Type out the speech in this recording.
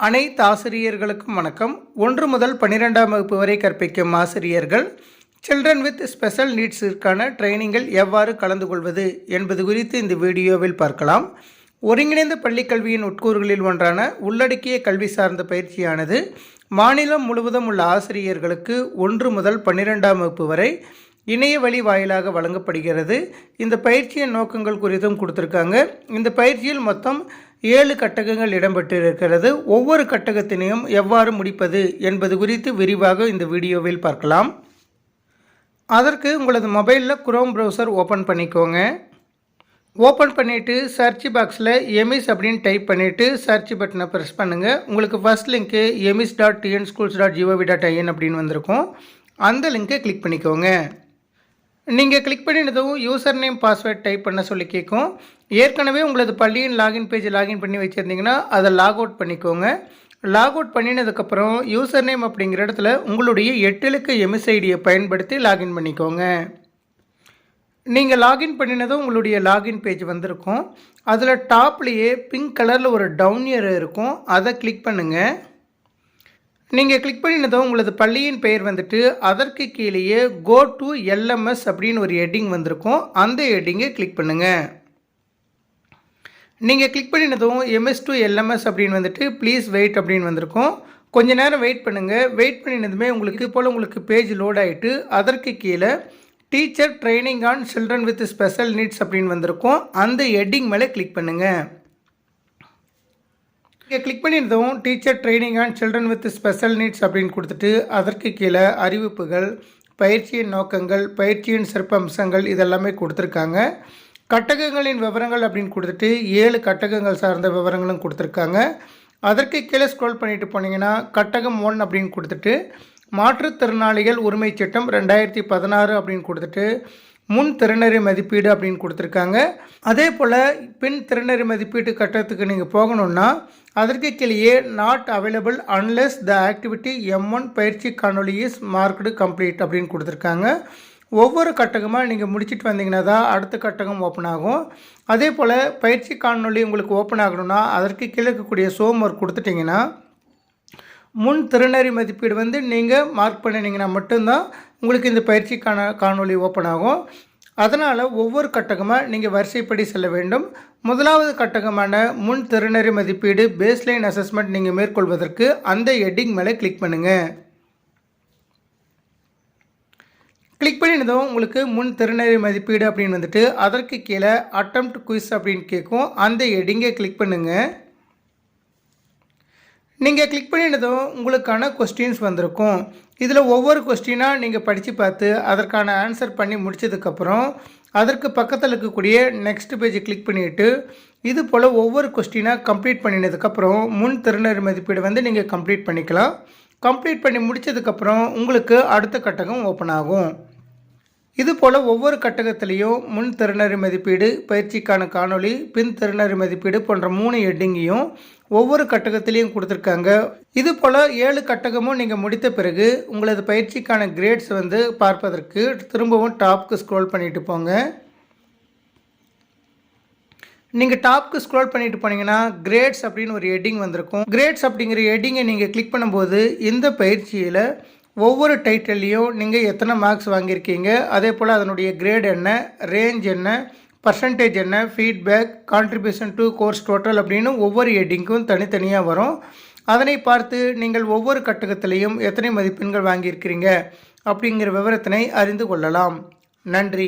அனைத்து ஆசிரியர்களுக்கும் வணக்கம். 1 முதல் 12ஆம் வகுப்பு வரை கற்பிக்கும் ஆசிரியர்கள் சில்ட்ரன் வித் ஸ்பெஷல் நீட்ஸிற்கான ட்ரைனிங்கில் எவ்வாறு கலந்து கொள்வது என்பது குறித்து இந்த வீடியோவில் பார்க்கலாம். ஒருங்கிணைந்த பள்ளிக்கல்வியின் உட்கூறுகளில் ஒன்றான உள்ளடக்கிய கல்வி சார்ந்த பயிற்சியானது மாநிலம் முழுவதும் உள்ள ஆசிரியர்களுக்கு 1 முதல் 12ஆம் வகுப்பு வரை இணைய வழி வாயிலாக வழங்கப்படுகிறது. இந்த பயிற்சியின் நோக்கங்கள் குறித்தும் கொடுத்துருக்காங்க. இந்த பயிற்சியில் மொத்தம் 7 கட்டகங்கள் இடம்பெற்றிருக்கிறது. ஒவ்வொரு கட்டகத்தினையும் எவ்வாறு முடிப்பது என்பது குறித்து விரிவாக இந்த வீடியோவில் பார்க்கலாம். அதற்கு உங்களது மொபைலில் குரோம் ப்ரௌசர் ஓப்பன் பண்ணிக்கோங்க. ஓப்பன் பண்ணிவிட்டு சர்ச் பாக்ஸில் எமிஸ் அப்படின்னு டைப் பண்ணிவிட்டு சர்ச் பட்டனை ப்ரெஸ் பண்ணுங்கள். உங்களுக்கு ஃபஸ்ட் லிங்க்கு emis.tnschools.gov.in அப்படின்னு வந்திருக்கும். அந்த லிங்க்கை கிளிக் பண்ணிக்கோங்க. நீங்கள் கிளிக் பண்ணினதும் யூசர் நேம் பாஸ்வேர்ட் டைப் பண்ண சொல்லி கேட்கும். ஏற்கனவே உங்களது பள்ளியின் லாகின் பேஜ் லாகின் பண்ணி வச்சுருந்தீங்கன்னா அதை லாக் அவுட் பண்ணிக்கோங்க. லாக் அவுட் பண்ணினதுக்கப்புறம் யூசர் நேம் அப்படிங்கிற இடத்துல உங்களுடைய 8 இலக்க எம்எஸ் ஐடியை பயன்படுத்தி லாகின் பண்ணிக்கோங்க. நீங்கள் லாகின் பண்ணினதும் உங்களுடைய லாகின் பேஜ் வந்திருக்கும். அதில் டாப்லேயே பிங்க் கலரில் ஒரு டவுன் ஏரோ இருக்கும். அதை கிளிக் பண்ணுங்கள். நீங்கள் கிளிக் பண்ணினதும் உங்களது பள்ளியின் பெயர் வந்துட்டு அதற்கு கீழேயே கோ டு எல்எம்எஸ் அப்படின்னு ஒரு ஹெட்டிங் வந்திருக்கும். அந்த ஹெட்டிங்கை கிளிக் பண்ணுங்கள். நீங்கள் கிளிக் பண்ணினதும் எம்எஸ் டு எல்எம்எஸ் அப்படின்னு வந்துட்டு ப்ளீஸ் வெயிட் அப்படின்னு வந்திருக்கும். கொஞ்சம் நேரம் வெயிட் பண்ணுங்கள். வெயிட் பண்ணினதுமே உங்களுக்கு போல் உங்களுக்கு பேஜ் லோட் ஆகிட்டு அதற்கு கீழே teacher training on children with special needs அப்படின்னு வந்திருக்கும். அந்த ஹெட்டிங் மேலே கிளிக் பண்ணுங்கள். இங்கே கிளிக் பண்ணியிருந்தோம் teacher training on children with special needs அப்படின்னு கொடுத்துட்டு அதற்கு கீழே அறிவிப்புகள், பயிற்சியின் நோக்கங்கள், பயிற்சியின் சிறப்பம்சங்கள் இதெல்லாமே கொடுத்துருக்காங்க. கட்டகங்களின் விவரங்கள் அப்படின்னு கொடுத்துட்டு 7 கட்டகங்கள் சார்ந்த விவரங்களும் கொடுத்துருக்காங்க. அதற்கு கீழே ஸ்க்ரோல் பண்ணிட்டு போனீங்கன்னா கட்டகம் 1 அப்படின்னு கொடுத்துட்டு மாற்றுத்திறனாளிகள் உரிமை சட்டம் 2016 அப்படின்னு கொடுத்துட்டு முன் திறனறி மதிப்பீடு அப்படின்னு கொடுத்துருக்காங்க. அதே போல் பின் திறனறி மதிப்பீட்டு கட்டத்துக்கு நீங்கள் போகணுன்னா அதற்கு கீழே not available unless the activity M1 பயிற்சி காணொலி இஸ் மார்க்டு கம்ப்ளீட் அப்படின்னு கொடுத்துருக்காங்க. ஒவ்வொரு கட்டகமாக நீங்கள் முடிச்சுட்டு வந்தீங்கன்னா தான் அடுத்த கட்டகம் ஓப்பன் ஆகும். அதே போல் பயிற்சி காணொலி உங்களுக்கு ஓப்பன் ஆகணும்னா அதற்கு கீழே இருக்கக்கூடிய ஹோம் ஒர்க் கொடுத்துட்டிங்கன்னா முன் திறனறி மதிப்பீடு நீங்கள் மார்க் பண்ணினீங்கன்னா மட்டும்தான் உங்களுக்கு இந்த பயிற்சி காணொலி ஓப்பன் ஆகும். அதனால் ஒவ்வொரு கட்டகமாக நீங்கள் வரிசைப்படி செல்ல வேண்டும். முதலாவது கட்டகமான முன் திறனறி மதிப்பீடு பேஸ்லைன் அசஸ்மெண்ட் நீங்கள் மேற்கொள்வதற்கு அந்த ஹெட்டிங் மேலே கிளிக் பண்ணுங்கள். கிளிக் பண்ணினதும் உங்களுக்கு முன் திறனறி மதிப்பீடு அப்படின்னு வந்துட்டு அதற்கு கீழே அட்டெம்ப்ட் குயிஸ் அப்படின்னு கேட்கும். அந்த ஹெட்டிங்கை கிளிக் பண்ணுங்கள். நீங்கள் கிளிக் பண்ணினதும் உங்களுக்கான கொஸ்டின்ஸ் வந்திருக்கும். இதில் ஒவ்வொரு கொஸ்டினாக நீங்கள் படித்து பார்த்து அதற்கான ஆன்சர் பண்ணி முடித்ததுக்கப்புறம் அதற்கு பக்கத்தில் இருக்கக்கூடிய நெக்ஸ்ட் பேஜை கிளிக் பண்ணிவிட்டு இது போல் ஒவ்வொரு கொஸ்டினாக கம்ப்ளீட் பண்ணினதுக்கப்புறம் முன் திறனறி மதிப்பீடு நீங்கள் கம்ப்ளீட் பண்ணிக்கலாம். கம்ப்ளீட் பண்ணி முடித்ததுக்கப்புறம் உங்களுக்கு அடுத்த கட்டகம் ஓப்பன் ஆகும். இது போல் ஒவ்வொரு கட்டகத்திலையும் முன் திறனறி மதிப்பீடு, பயிற்சிக்கான காணொலி, பின் திறனறி மதிப்பீடு போன்ற 3 ஹெட்டிங்கையும் ஒவ்வொரு கட்டகத்திலையும் கொடுத்துருக்காங்க. இது போல் 7 கட்டகமும் நீங்கள் முடித்த பிறகு உங்களது பயிற்சிக்கான கிரேட்ஸ் பார்ப்பதற்கு திரும்பவும் டாப்க்கு ஸ்க்ரோல் பண்ணிட்டு போங்க. நீங்கள் டாப்க்கு ஸ்க்ரோல் பண்ணிட்டு போனீங்கன்னா கிரேட்ஸ் அப்படின்னு ஒரு ஹெட்டிங் வந்திருக்கும். கிரேட்ஸ் அப்படிங்கிற ஹெட்டிங்கை நீங்கள் கிளிக் பண்ணும்போது இந்த பயிற்சியில் ஒவ்வொரு டைட்டில்லையும் நீங்கள் எத்தனை மார்க்ஸ் வாங்கியிருக்கீங்க, அதே போல் அதனுடைய கிரேட் என்ன, ரேஞ்ச் என்ன, பர்சன்டேஜ் என்ன, feedback, contribution to course total அப்படின்னு ஒவ்வொரு ஹெட்டிங்க்கும் தனித்தனியாக வரும். அதனை பார்த்து நீங்கள் ஒவ்வொரு கட்டகத்திலையும் எத்தனை மதிப்பெண்கள் வாங்கியிருக்கிறீங்க அப்படிங்கிற விவரத்தினை அறிந்து கொள்ளலாம். நன்றி.